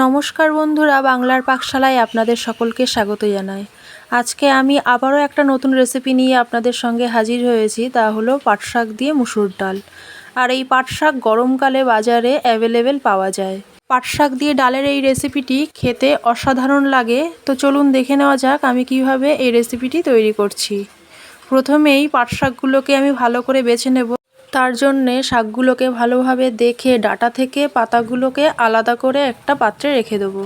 নমস্কার বন্ধুরা, বাংলার পাকশালায় আপনাদের সকলকে স্বাগত জানাই। আজকে আমি আবারও একটা নতুন রেসিপি নিয়ে আপনাদের সঙ্গে হাজির হয়েছি, তা হলো পাট শাক দিয়ে মুসুর ডাল। আর এই পাট শাক গরমকালে বাজারে অ্যাভেলেবেল পাওয়া যায়। পাট শাক দিয়ে ডালের এই রেসিপিটি খেতে অসাধারণ লাগে। তো চলুন দেখে নেওয়া যাক আমি কিভাবে এই রেসিপিটি তৈরি করছি। প্রথমেই পাট শাকগুলোকে আমি ভালো করে বেছে নেব। তার জন্যে শাকগুলোকে ভালোভাবে দেখে ডাঁটা থেকে পাতাগুলোকে আলাদা করে একটা পাত্রে রেখে দেবো।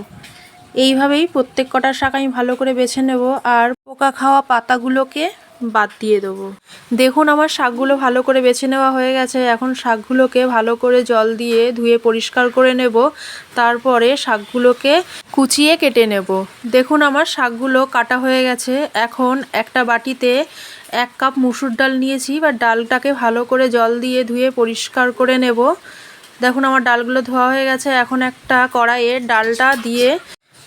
এইভাবেই প্রত্যেক কটা শাক আমি ভালো করে বেছে নেব আর পোকা খাওয়া পাতাগুলোকে বাদ দিয়ে দেবো। দেখুন আমার শাকগুলো ভালো করে বেছে নেওয়া হয়ে গেছে। এখন শাকগুলোকে ভালো করে জল দিয়ে ধুয়ে পরিষ্কার করে নেব। তারপরে শাকগুলোকে কুচিয়ে কেটে নেব। দেখুন আমার শাকগুলো কাটা হয়ে গেছে। এখন একটা বাটিতে 1 কাপ মুসুর ডাল নিয়েছি, বা ডালটাকে ভালো করে জল দিয়ে ধুয়ে পরিষ্কার করে নেব। দেখুন আমার ডালগুলো ধোয়া হয়ে গেছে। এখন একটা কড়াইয়ে ডালটা দিয়ে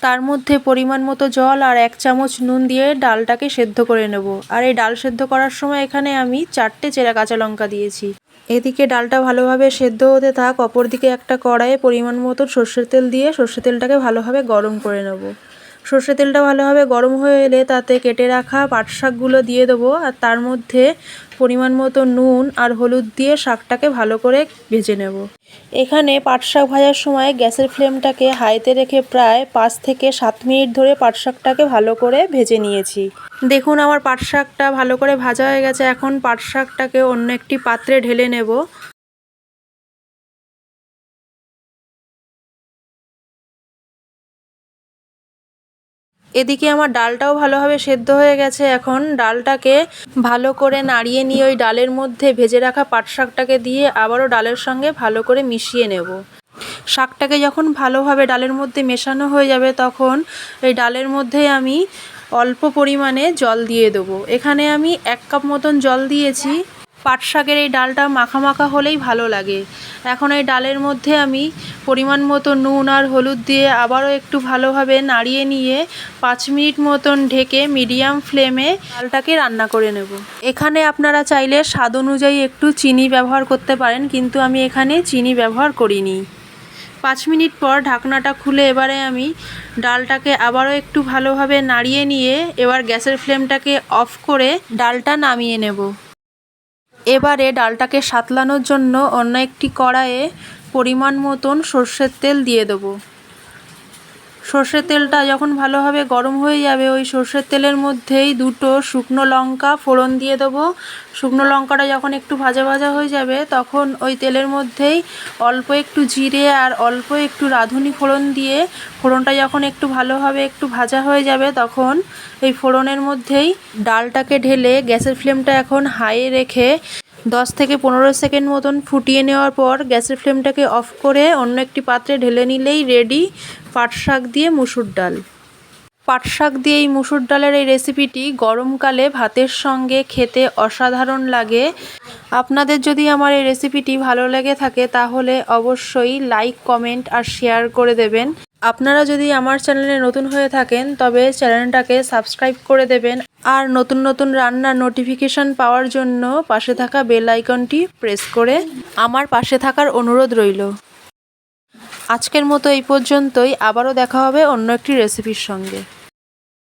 তার মধ্যে পরিমাণ মতো জল আর 1 চামচ নুন দিয়ে ডালটাকে সেদ্ধ করে নেব। আর এই ডাল সেদ্ধ করার সময় এখানে আমি 4টে চেরা কাঁচা লঙ্কা দিয়েছি। এদিকে ডালটা ভালোভাবে সেদ্ধ হতে থাক, অপরদিকে একটা কড়াইয়ে পরিমাণ মতো সর্ষের তেল দিয়ে সর্ষের তেলটাকে ভালোভাবে গরম করে নেব। সর্ষের তেলটা ভালোভাবে গরম হয়ে এলে তাতে কেটে রাখা পাট শাকগুলো দিয়ে দেবো, আর তার মধ্যে পরিমাণ মতো নুন আর হলুদ দিয়ে শাকটাকে ভালো করে ভেজে নেব। এখানে পাট শাক ভাজার সময় গ্যাসের ফ্লেমটাকে হাইতে রেখে প্রায় 5 থেকে 7 মিনিট ধরে পাট শাকটাকে ভালো করে ভেজে নিয়েছি। দেখুন আমার পাট শাকটা ভালো করে ভাজা হয়ে গেছে। এখন পাট শাকটাকে অন্য একটি পাত্রে ঢেলে নেব। এদিকে আমার ডালটাও ভালোভাবে সেদ্ধ হয়ে গেছে। এখন ডালটাকে ভালো করে নাড়িয়ে নিয়ে ওই ডালের মধ্যে ভেজে রাখা পাট শাকটাকে দিয়ে আবারও ডালের সঙ্গে ভালো করে মিশিয়ে নেব। শাকটাকে যখন ভালোভাবে ডালের মধ্যে মেশানো হয়ে যাবে তখন এই ডালের মধ্যে আমি অল্প পরিমাণে জল দিয়ে দেবো। এখানে আমি 1 কাপ মতন জল দিয়েছি। পাট শাকের এই ডালটা মাখা মাখা হলেই ভালো লাগে। এখন এই ডালের মধ্যে আমি পরিমাণ মতো নুন আর হলুদ দিয়ে আবারও একটু ভালোভাবে নাড়িয়ে নিয়ে 5 মিনিট মতন ঢেকে মিডিয়াম ফ্লেমে ডালটাকে রান্না করে নেব। এখানে আপনারা চাইলে স্বাদ অনুযায়ী একটু চিনি ব্যবহার করতে পারেন, কিন্তু আমি এখানে চিনি ব্যবহার করিনি। 5 মিনিট পর ঢাকনাটা খুলে এবারে আমি ডালটাকে আবারও একটু ভালোভাবে নাড়িয়ে নিয়ে এবার গ্যাসের ফ্লেমটাকে অফ করে ডালটা নামিয়ে নেব। এবারে ডালটাকে সাতলানোর জন্য অন্য একটি কড়াইয়ে পরিমাণ মতন সর্ষের তেল দিয়ে দেবো। সর্ষের তেলটা যখন ভালোভাবে গরম হয়ে যাবে ওই সর্ষের তেলের মধ্যেই 2টো শুকনো লঙ্কা ফোড়ন দিয়ে দেবো। শুকনো লঙ্কাটা যখন একটু ভাজা ভাজা হয়ে যাবে তখন ওই তেলের মধ্যেই অল্প একটু জিরে আর অল্প একটু রাঁধুনি ফোড়ন দিয়ে ফোড়নটা যখন একটু ভালোভাবে একটু ভাজা হয়ে যাবে তখন এই ফোড়নের মধ্যেই ডালটাকে ঢেলে গ্যাসের ফ্লেমটা এখন হাইয়ে রেখে 10 থেকে 15 সেকেন্ড মতন ফুটিয়ে নেওয়ার পর গ্যাসের ফ্লেমটাকে অফ করে অন্য একটি পাত্রে ঢেলে নিলেই রেডি পাট শাক দিয়ে মুসুর ডাল। পাট শাক দিয়ে এই মুসুর ডালের এই রেসিপিটি গরমকালে ভাতের সঙ্গে খেতে অসাধারণ লাগে। আপনাদের যদি আমার এই রেসিপিটি ভালো লেগে থাকে তাহলে অবশ্যই লাইক, কমেন্ট আর শেয়ার করে দেবেন। আপনারা যদি আমার চ্যানেলে নতুন হয়ে থাকেন তবে চ্যানেলটাকে সাবস্ক্রাইব করে দেবেন, আর নতুন নতুন রান্নার নোটিফিকেশন পাওয়ার জন্য পাশে থাকা বেল আইকনটি প্রেস করে আমার পাশে থাকার অনুরোধ রইল। আজকের মতো এই পর্যন্তই। আবারও দেখা হবে অন্য একটি রেসিপির সঙ্গে।